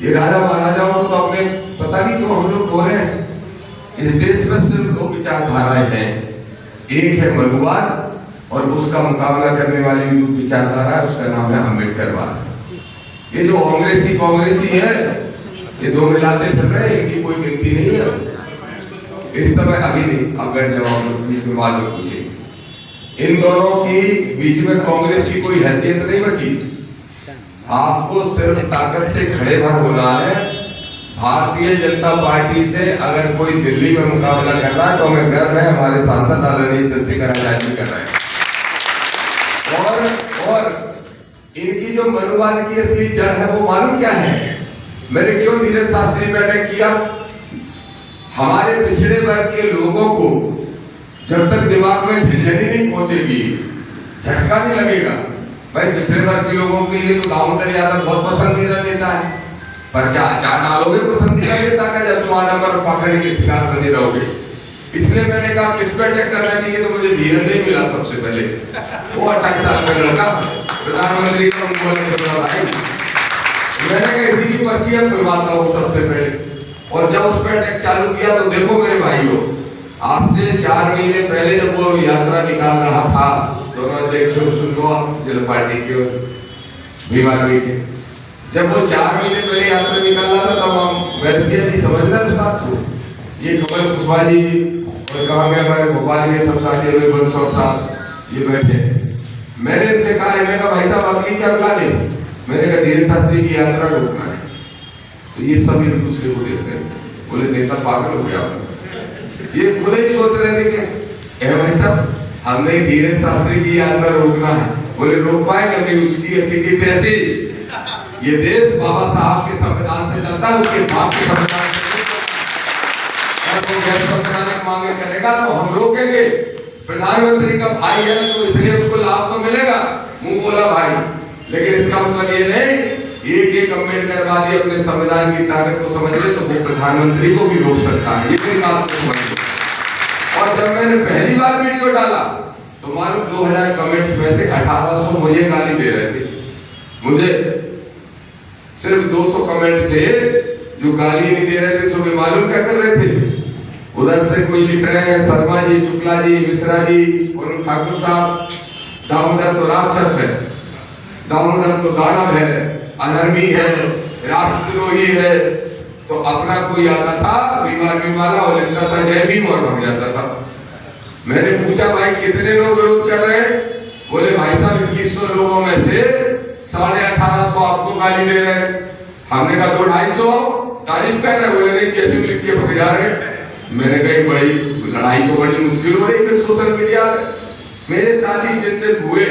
ये राजा महाराजाओं को तो अपने पता नहीं क्यों हम लोग खो रहे हैं। इस देश में सिर्फ दो विचारधाराएं हैं, एक है मनुवाद और उसका मुकाबला करने वाली विचारधारा है, उसका नाम है अम्बेडकरवाद। ये जो कांग्रेसी है, ये दो मिलाते फिर रहे हैं, इनकी कोई गिनती नहीं है इस समय। अभी नहीं, अब बैठ जाओ, बीच में बात में पूछे। इन दोनों की बीच में कांग्रेस की कोई हैसियत नहीं बची। आपको सिर्फ ताकत से खड़े भर होना है। भारतीय जनता पार्टी से अगर कोई दिल्ली में मुकाबला कर रहा है तो हमें गर्व है, हमारे सांसद आदरणीय चंद्रशेखर आजाद जी कर रहे हैं। और इनकी जो मनुवाद की असली जड़ है वो मालूम क्या है? मैंने क्यों धीरज शास्त्री बैठक किया? हमारे पिछड़े वर्ग के लोगों को जब तक दिमाग में झंझनी नहीं पहुंचेगी, झटका नहीं लगेगा। भाई पिछड़े वर्ग के लोगों के लिए तो दामोदर यादव बहुत पसंदीदा नेता है, पर क्या अचार डालोगे पसंदीदा नेता का, जब तुम आदम पकड़ने के शिकार बने रहोगे? इसलिए मैंने कहा किस पे अटैक करना चाहिए, तो मुझे धीरेन्द्र ही मिला सबसे पहले। वो 28 साल का लड़का प्रधानमंत्री का भाई, मैंने कहा इसी की पर्चियां खुलवाता हूँ सबसे पहले। और जब उस पर अटैक चालू किया तो देखो मेरे भाइयों, आज से 4 महीने पहले जब वो यात्रा निकाल रहा था, दोनों अध्यक्ष सुन लो आप, जिला पार्टी के और बीमारी के, जब वो 4 महीने पहले यात्रा निकाल रहा था तब हम वैसे नहीं समझ रहे इस बात को। ये कमल कुशवाहा जी और कहा गया हमारे भोपाल के सब साथी हुए बंसौर साहब ये बैठे। मैंने इनसे कहा, मैंने कहा भाई साहब अगली क्या प्लान है? मैंने कहा धीरेन्द्र शास्त्री की यात्रा रोकना है। तो ये सब एक दूसरे को देख रहे हैं, बोले नेता पागल हो गया। ये खुले ही सोच रहे थे कि भाई साहब हमने धीरेन्द्र शास्त्री की यात्रा रोकना है। बोले रोक पाएंगे नहीं, उसकी ऐसी की तैसी। ये देश बाबा साहब के संविधान से चलता है, उसके बाप के संविधान से। अगर वो गैर संवैधानिक मांगे करेगा तो हम रोकेंगे। प्रधानमंत्री का भाई है तो इसलिए उसको लाभ तो मिलेगा, मुंह बोला भाई, लेकिन इसका मतलब ये नहीं एक अम्बेडकरवादी अपने संविधान की ताकत को समझ ले तो वो प्रधानमंत्री को भी रोक सकता है। ये मेरी बात को समझ। और जब मैंने पहली बार वीडियो डाला तो मालूम 2000 कमेंट्स में से 1800 मुझे गाली दे रहे थे। मुझे सिर्फ 200 कमेंट थे जो गाली नहीं दे रहे थे, सो वे मालूम क्या कर रहे थे? उधर से कोई लिख रहे हैं शर्मा जी, शुक्ला जी, मिश्रा जी, वरुण ठाकुर साहब, दामोदर तो राक्षस है, दामोदर तो दानव है, अधर्मी है, राष्ट्रद्रोही है। तो अपना कोई आता था बीमार और लिखता था जय भीम और भाग जाता था। मैंने पूछा भाई कितने लोग विरोध कर रहे हैं? बोले भाई साहब 2100 लोगों में से 1850 आपको गाली दे रहे हैं। हमने कहा 200-250 तारीफ कर रहे, बोले नहीं जय भीम लिख के भाग जा रहे। मैंने कही बड़ी लड़ाई को बड़ी मुश्किल हो रही फिर सोशल मीडिया में। मेरे साथी चिंतित हुए,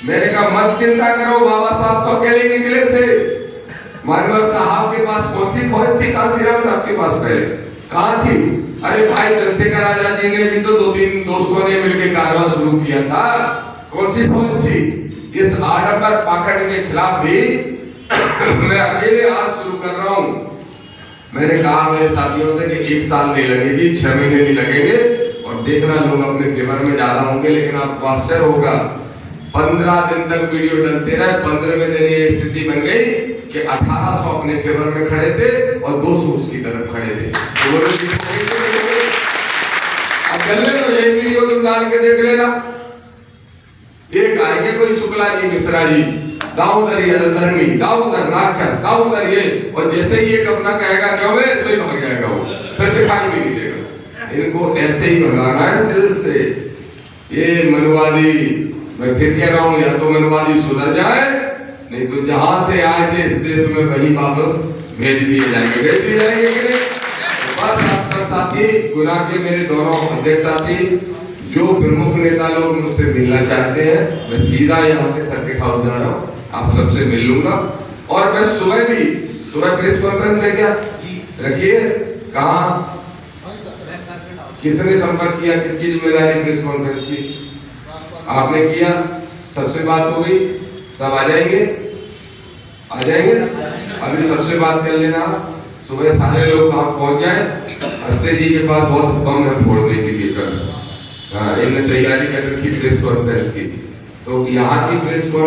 मैंने कहा मत चिंता करो, बाबा साहब तो अकेले निकले थे। मानवत साहब के पास कौन सी फौज थी? कांशीराम साहब के पास पहले कहाँ थी? अरे भाई चंद्रशेखर आजाद जी ने भी तो 2-3 दोस्तों ने मिलकर कारवां शुरू किया था। कौन सी फौज थी? इस आडंबर पाखंड के खिलाफ भी मैं अकेले आज शुरू कर रहा हूँ। मैंने कहा मेरे साथियों से कि 1 साल नहीं लगेगी, 6 महीने नहीं लगेंगे, और देखना लोग अपने फेवर में ज्यादा होंगे। लेकिन आपको आश्चर्य होगा, 15 दिन तक वीडियो डलते रहे। 15वें दिन ये स्थिति बन गई कि 1800 अपने फेवर में खड़े थे और 200 उसकी तरफ खड़े थे। अब चलने तो ये वीडियो तुम डाल के देख लेना। एक आएंगे कोई शुक्ला जी, मिश्रा जी, दाऊदर ये अधर्मी, दाऊदर राक्षस, दाऊदर ये, और जैसे ही एक अपना कहेगा क्यों है ऐसे ही भाग जाएगा वो, फिर दिखाई भी नहीं देगा। इनको ऐसे ही भगाना है दिल से। ये मनुवादी, मैं फिर कह रहा हूँ, या तो मनुवादी सुधर जाए, नहीं तो जहां से आए थे इस देश में वहीं वापस भेज दिए जाएंगे। भेज दिए जाएंगे कि नहीं? बस आप सब साथी, गुना के मेरे दोनों अध्यक्ष साथी, जो प्रमुख नेता लोग मुझसे मिलना चाहते हैं, मैं सीधा यहाँ से सर्किट हाउस जा रहा हूँ, आप सबसे मिल लूंगा। और मैं सुबह प्रेस कॉन्फ्रेंस है क्या रखिए, कहाँ किसने संपर्क किया, किसकी जिम्मेदारी प्रेस कॉन्फ्रेंस की? आपने किया, सबसे बात हो गई, सब आ जाएंगे? अभी सबसे बात कर लेना। सुबह सारे लोग वहां पहुंच जाए। हस्ते जी के पास बहुत बम है फोड़ने के लिए कल, इन्हें तैयारी कर रखी प्रेस कॉन्फ्रेंस की, तो यहाँ की प्रेस